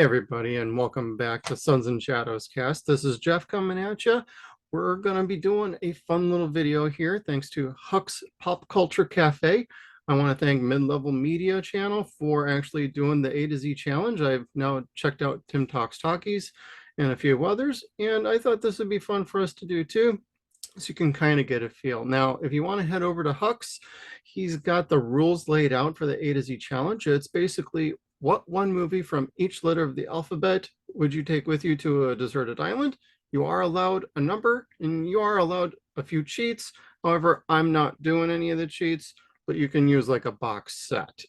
everybody, and welcome back to Suns and Shadows Cast. This is Jeff coming at you. We're going to be doing a fun little video here thanks to Huck's Pop Culture Cafe. I want to thank Mid-Level Media Channel for actually doing the A to Z challenge. I've now checked out Tim Talks Talkies and a few others, and I thought this would be fun for us to do too, so you can kind of get a feel. Now, if you want to head over to Huck's, he's got the rules laid out for the A to Z challenge. It's basically what one movie from each letter of the alphabet would you take with you to a deserted island? You are allowed a number and you are allowed a few cheats. However, I'm not doing any of the cheats, but you can use like a box set.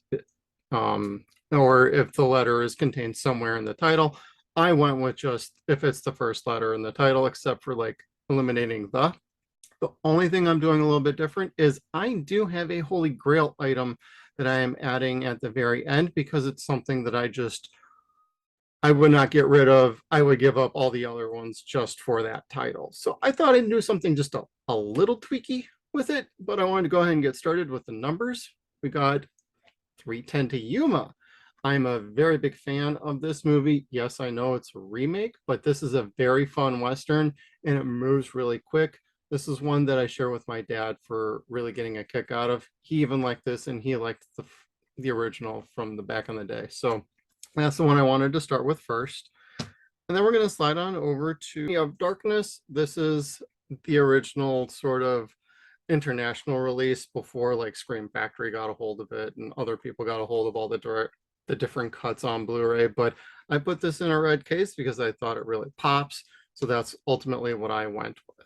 Or if the letter is contained somewhere in the title, I went with just if it's the first letter in the title, except for like eliminating the. The only thing I'm doing a little bit different is I do have a Holy Grail item that I am adding at the very end because it's something that I would not get rid of. I would give up all the other ones just for that title. So I thought I'd do something just a little tweaky with it, but I wanted to go ahead and get started with the numbers. We got 310 to Yuma. I'm a very big fan of this movie. Yes, I know it's a remake, but this is a very fun Western and it moves really quick. This is one that I share with my dad for really getting a kick out of. He even liked this and he liked the original from the back in the day. So that's the one I wanted to start with first. And then we're going to slide on over to of Darkness. This is the original sort of international release before like Scream Factory got a hold of it and other people got a hold of all the different cuts on Blu-ray. But I put this in a red case because I thought it really pops. So that's ultimately what I went with.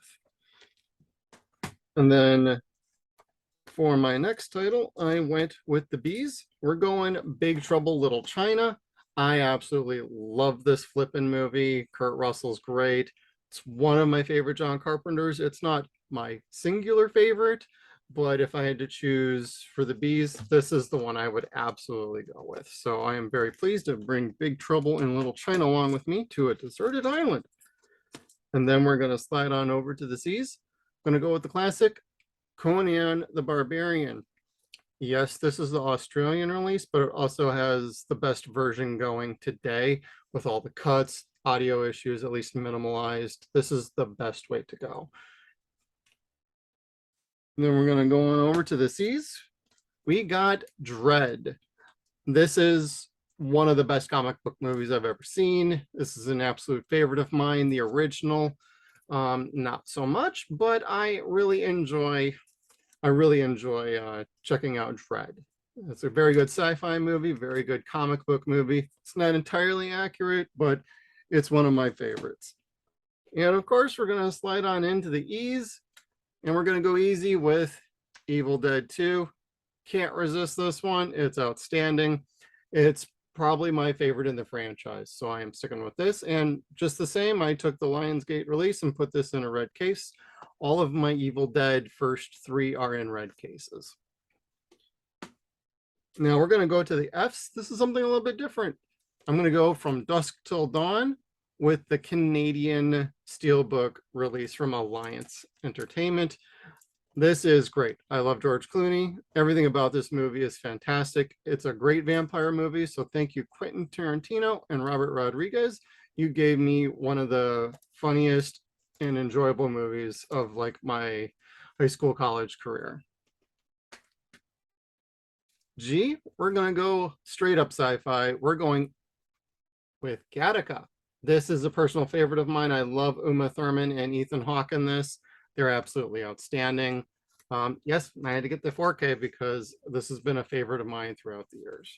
And then for my next title, I went with the Bees. We're going Big Trouble Little China. I absolutely love this flippin' movie. Kurt Russell's great. It's one of my favorite John Carpenter's. It's not my singular favorite, but if I had to choose for the Bees, this is the one I would absolutely go with. So I am very pleased to bring Big Trouble in Little China along with me to a deserted island. And then we're going to slide on over to the Seas. I'm going to go with the classic Conan the Barbarian. Yes, this is the Australian release, but it also has the best version going today with all the cuts, audio issues, at least minimalized. This is the best way to go. And then we're going to go on over to the Seas. We got Dread. This is one of the best comic book movies I've ever seen. This is an absolute favorite of mine, the original. Not so much, but I really enjoy checking out Dread. It's a very good sci-fi movie, very good comic book movie. It's not entirely accurate, but it's one of my favorites. And of course, we're going to slide on into the E's, and we're going to go easy with Evil Dead 2. Can't resist this one. It's outstanding. It's probably my favorite in the franchise, so I am sticking with this. And just the same, I took the Lionsgate release and put this in a red case. All of my Evil Dead first 3 are in red cases. Now we're going to go to the F's. This is something a little bit different. I'm going to go From Dusk Till Dawn with the Canadian Steelbook release from Alliance Entertainment. This is great. I love George Clooney. Everything about this movie is fantastic. It's a great vampire movie. So thank you, Quentin Tarantino and Robert Rodriguez. You gave me one of the funniest and enjoyable movies of like my high school, college career. G, we're going to go straight up sci-fi. We're going with Gattaca. This is a personal favorite of mine. I love Uma Thurman and Ethan Hawke in this. They're absolutely outstanding. Yes, I had to get the 4K because this has been a favorite of mine throughout the years.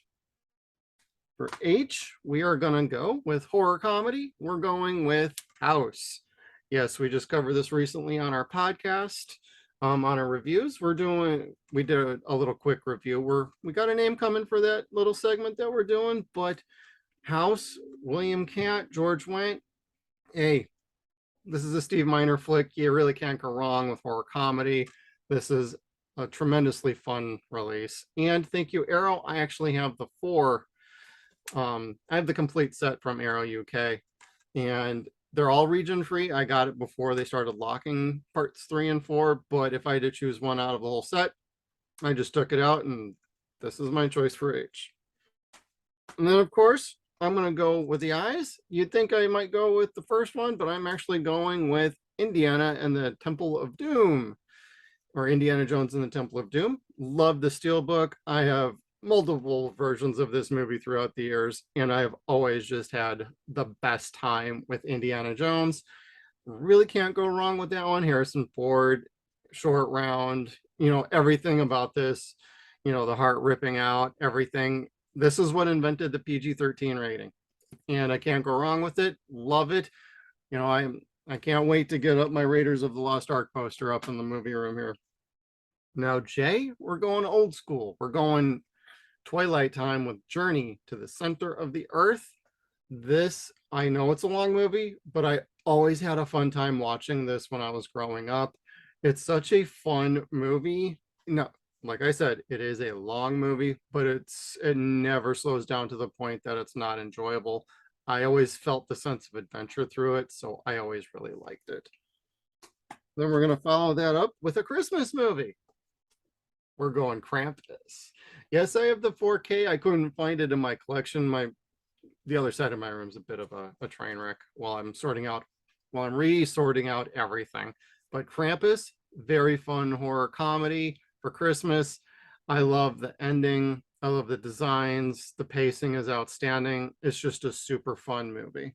For H, we are going to go with horror comedy. We're going with House. Yes, we just covered this recently on our podcast, on our reviews. We did a little quick review. We got a name coming for that little segment that we're doing, but House, William Katt, George Wendt. Hey, this is a Steve Miner flick. You really can't go wrong with horror comedy. This is a tremendously fun release. And thank you, Arrow. I actually have the 4. I have the complete set from Arrow UK. And they're all region free. I got it before they started locking parts 3 and 4. But if I had to choose one out of the whole set, I just took it out. And this is my choice for H. And then, of course, I'm going to go with the eyes. You'd think I might go with the first one, but I'm actually going with Indiana and the Temple of Doom, or Indiana Jones and the Temple of Doom. Love the Steelbook. I have multiple versions of this movie throughout the years, and I've always just had the best time with Indiana Jones. Really can't go wrong with that one. Harrison Ford, short round, everything about this, the heart ripping out, everything. This is what invented the PG-13 rating, and I can't go wrong with it. Love it. I can't wait to get up my Raiders of the Lost Ark poster up in the movie room here. Now, Jay, we're going old school. We're going Twilight Time with Journey to the Center of the Earth. This, I know it's a long movie, but I always had a fun time watching this when I was growing up. It's such a fun movie. No, like I said, it is a long movie, but it never slows down to the point that it's not enjoyable. I always felt the sense of adventure through it, so I always really liked it. Then we're going to follow that up with a Christmas movie. We're going Krampus. Yes, I have the 4K. I couldn't find it in my collection. The other side of my room is a bit of a train wreck while I'm resorting out everything. But Krampus, very fun horror comedy for Christmas. I love the ending. I love the designs. The pacing is outstanding. It's just a super fun movie.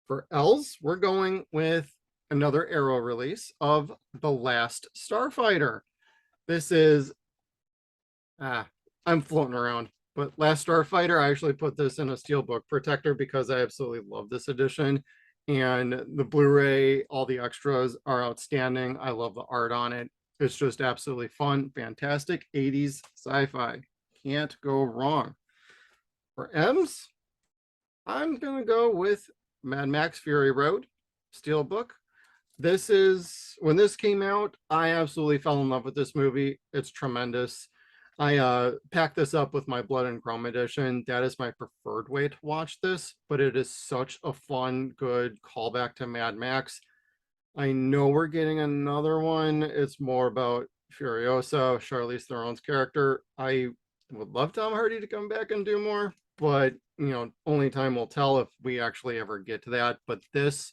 For Elves, we're going with another Arrow release of The Last Starfighter. This is, I'm floating around, but Last Starfighter, I actually put this in a steelbook protector because I absolutely love this edition. And the Blu-ray, all the extras are outstanding. I love the art on it. It's just absolutely fun, fantastic 80s sci-fi. Can't go wrong. For M's, I'm going to go with Mad Max Fury Road steelbook. When this came out, I absolutely fell in love with this movie. It's tremendous. I packed this up with my Blood and Chrome edition. That is my preferred way to watch this, but it is such a fun, good callback to Mad Max. I know we're getting another one. It's more about Furiosa, Charlize Theron's character. I would love Tom Hardy to come back and do more, but only time will tell if we actually ever get to that. But this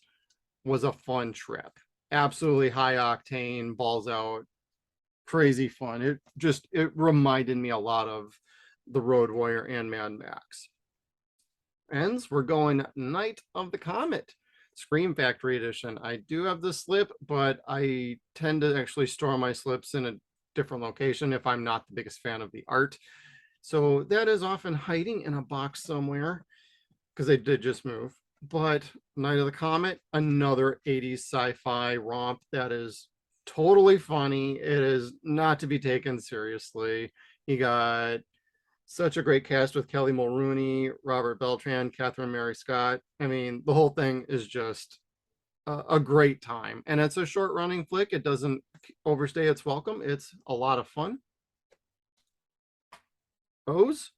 was a fun trip. Absolutely high octane, balls out, crazy fun. It reminded me a lot of the Road Warrior and Mad Max. Ends, we're going Night of the Comet, Scream Factory edition. I do have the slip, but I tend to actually store my slips in a different location if I'm not the biggest fan of the art. So that is often hiding in a box somewhere because I did just move. But Night of the Comet, another 80s sci-fi romp that is totally funny. It is not to be taken seriously. You got such a great cast with Kelly Mulroney, Robert Beltran, Catherine Mary Scott. I mean, the whole thing is just a great time. And it's a short running flick. It doesn't overstay its welcome. It's a lot of fun. O's,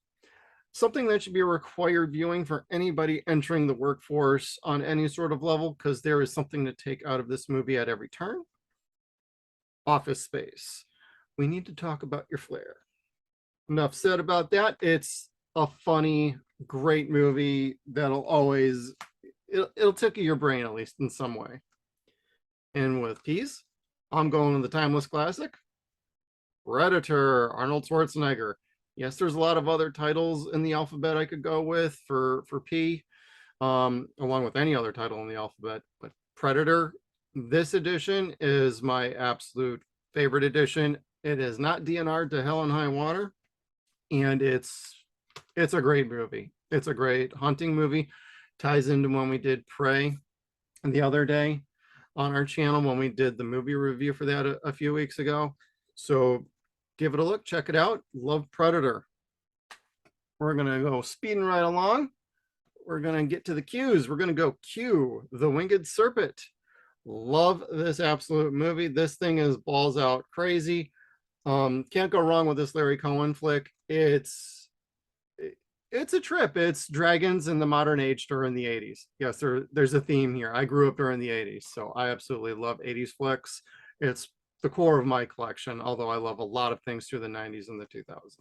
something that should be a required viewing for anybody entering the workforce on any sort of level, because there is something to take out of this movie at every turn. Office Space. We need to talk about your flair. Enough said about that. It's a funny, great movie that'll always, it'll tickle your brain, at least in some way. And with P's, I'm going with the timeless classic, Predator, Arnold Schwarzenegger. Yes, there's a lot of other titles in the alphabet I could go with for P, along with any other title in the alphabet. But Predator, this edition is my absolute favorite edition. It is not DNR'd to Hell and High Water, and it's a great movie. It's a great hunting movie. Ties into when we did Prey the other day on our channel when we did the movie review for that a few weeks ago. So give it a look, check it out. Love Predator. We're gonna go speeding right along. We're gonna get to the Q's. We're gonna go Q, The Winged Serpent. Love this absolute movie. This thing is balls out crazy. Can't go wrong with this Larry Cohen flick. It's a trip. It's dragons in the modern age during the 80s. Yes, there's a theme here. I grew up during the 80s, so I absolutely love 80s flicks. It's the core of my collection, although I love a lot of things through the 90s and the 2000s.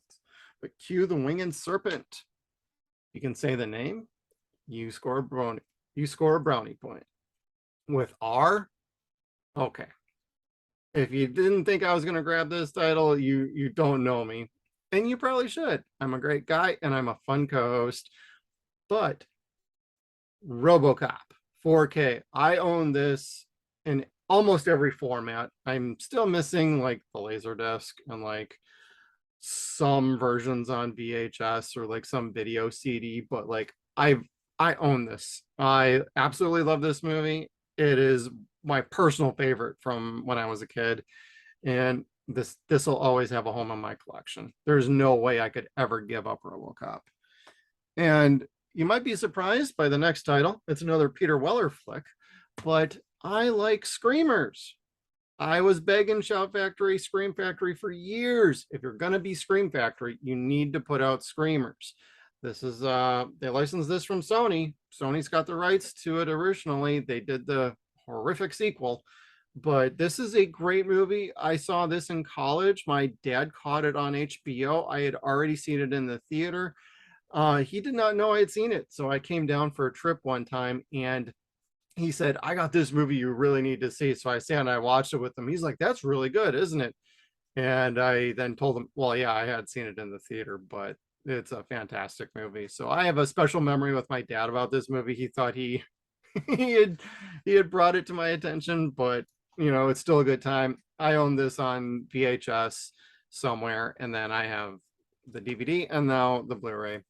But Q, The Winged Serpent. You can say the name, you score a brownie. You score a brownie point. With R, okay. If you didn't think I was going to grab this title, you don't know me. And you probably should. I'm a great guy and I'm a fun co-host. But RoboCop 4K, I own this in almost every format. I'm still missing like the Laserdisc and like some versions on VHS or like some video CD, but like I own this. I absolutely love this movie. It is my personal favorite from when I was a kid, and this will always have a home in my collection. There's no way I could ever give up RoboCop. And you might be surprised by the next title. It's another Peter Weller flick, but I like screamers. I was begging Shout Factory, Scream Factory for years. If you're going to be Scream Factory, you need to put out screamers. This is, they licensed this from Sony. Sony's got the rights to it originally. They did the horrific sequel, but this is a great movie. I saw this in college. My dad caught it on HBO. I had already seen it in the theater. He did not know I had seen it. So I came down for a trip one time and he said, I got this movie you really need to see. So I sat and I watched it with him. He's like, that's really good, isn't it? And I then told him, well, yeah, I had seen it in the theater, but it's a fantastic movie. So I have a special memory with my dad about this movie. He thought he he had brought it to my attention, but you know, it's still a good time. I own this on VHS somewhere, and then I have the DVD and now the Blu-ray,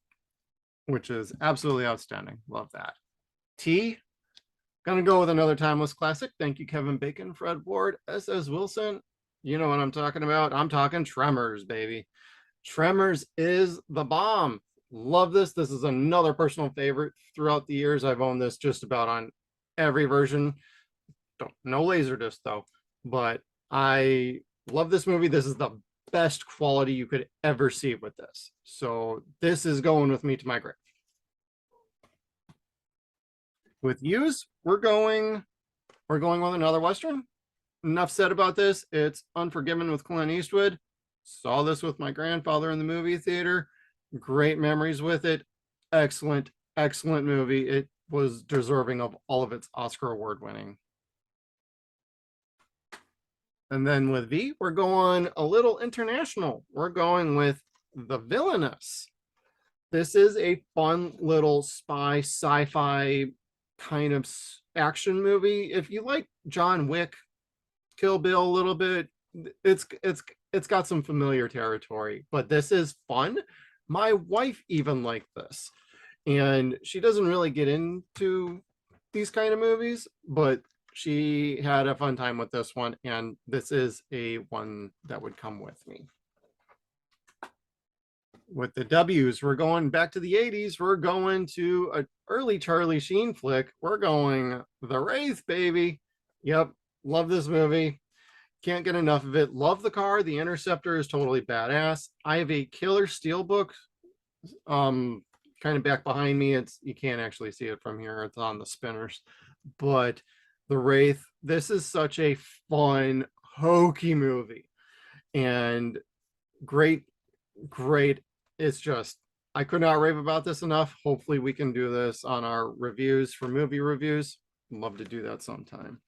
which is absolutely outstanding. Love that. T, gonna go with another timeless classic. Thank you, Kevin Bacon, Fred Ward, S.S. Wilson. You know what I'm talking about. I'm talking Tremors, baby. Tremors is the bomb. Love this. This is another personal favorite. Throughout the years, I've owned this just about on every version. No Laserdisc though, but I love this movie. This is the best quality you could ever see with this. So this is going with me to my grave. With yous, we're going with another Western. Enough said about this. It's Unforgiven with Clint Eastwood. Saw this with my grandfather in the movie theater. Great memories with it. Excellent, excellent movie. It was deserving of all of its Oscar award winning. And then with V, we're going a little international. We're going with The Villainous. This is a fun little spy sci-fi kind of action movie. If you like John Wick, Kill Bill a little bit, it's got some familiar territory, but this is fun. My wife even liked this, and she doesn't really get into these kind of movies, but she had a fun time with this one, and this is a one that would come with me. With the W's, we're going back to the 80s. We're going to an early Charlie Sheen flick. We're going The Wraith, baby. Yep, love this movie. Can't get enough of it. Love the car. The Interceptor is totally badass. I have a killer steelbook kind of back behind me. It's, you can't actually see it from here. It's on the spinners. But The Wraith, this is such a fun, hokey movie. And great. It's just, I could not rave about this enough. Hopefully we can do this on our reviews for movie reviews. Love to do that sometime.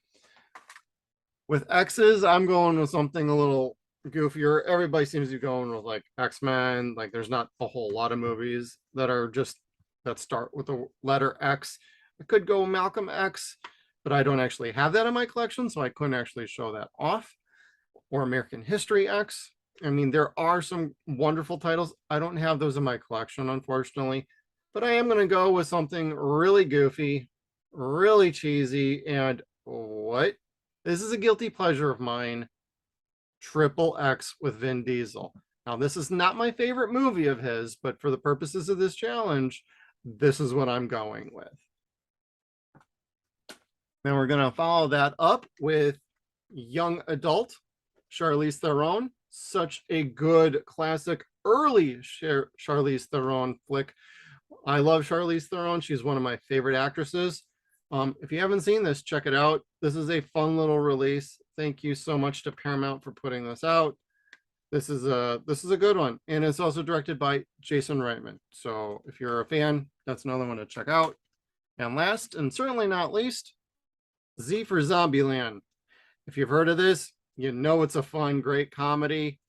With X's, I'm going with something a little goofier. Everybody seems to be going with like X-Men. Like there's not a whole lot of movies that are just that start with the letter X. I could go Malcolm X, but I don't actually have that in my collection, so I couldn't actually show that off. Or American History X. I mean, there are some wonderful titles. I don't have those in my collection, unfortunately, but I am going to go with something really goofy, really cheesy, and what? This is a guilty pleasure of mine, Triple X with Vin Diesel. Now, this is not my favorite movie of his, but for the purposes of this challenge, this is what I'm going with. Then we're going to follow that up with young adult, Charlize Theron. Such a good classic early Charlize Theron flick. I love Charlize Theron. She's one of my favorite actresses. If you haven't seen this, check it out. This is a fun little release. Thank you so much to Paramount for putting this out. This is a good one, and it's also directed by Jason Reitman. So if you're a fan, that's another one to check out. And last, and certainly not least, Z for Zombieland. If you've heard of this, you know it's a fun, great comedy.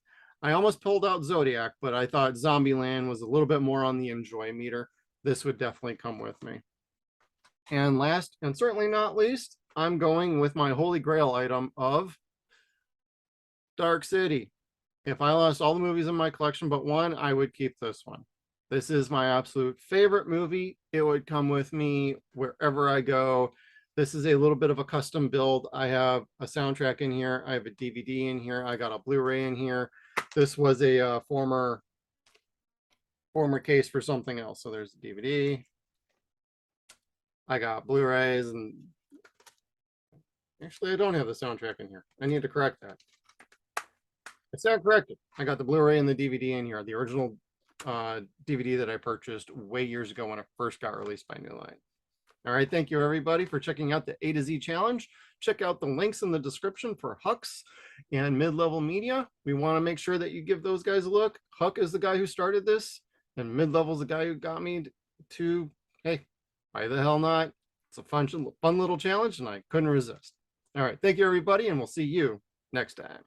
I almost pulled out Zodiac, but I thought Zombieland was a little bit more on the enjoy meter. This would definitely come with me. And last, and certainly not least, I'm going with my holy grail item of Dark City. If I lost all the movies in my collection but one, I would keep this one. This is my absolute favorite movie. It would come with me wherever I go. This is a little bit of a custom build. I have a soundtrack in here. I have a DVD in here. I got a Blu-ray in here. This was a former case for something else. So there's the DVD. I got Blu-rays, and actually I don't have the soundtrack in here. I need to correct that. I stand corrected. I got the Blu-ray and the DVD in here. The original DVD that I purchased way years ago when it first got released by New Line. All right, thank you everybody for checking out the A to Z challenge. Check out the links in the description for Hux and Mid-Level Media. We want to make sure that you give those guys a look. Huck is the guy who started this, and Mid-Level is the guy who got me to, hey, why the hell not? It's a fun little challenge, and I couldn't resist. All right, thank you everybody, and we'll see you next time.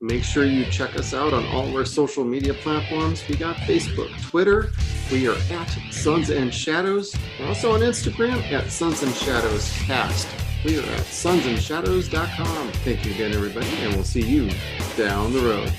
Make sure you check us out on all of our social media platforms. We got Facebook, Twitter. We are at Suns and Shadows. We're also on Instagram at Suns and Shadows Cast. We are at sunsandshadows.com. Thank you again, everybody, and we'll see you down the road.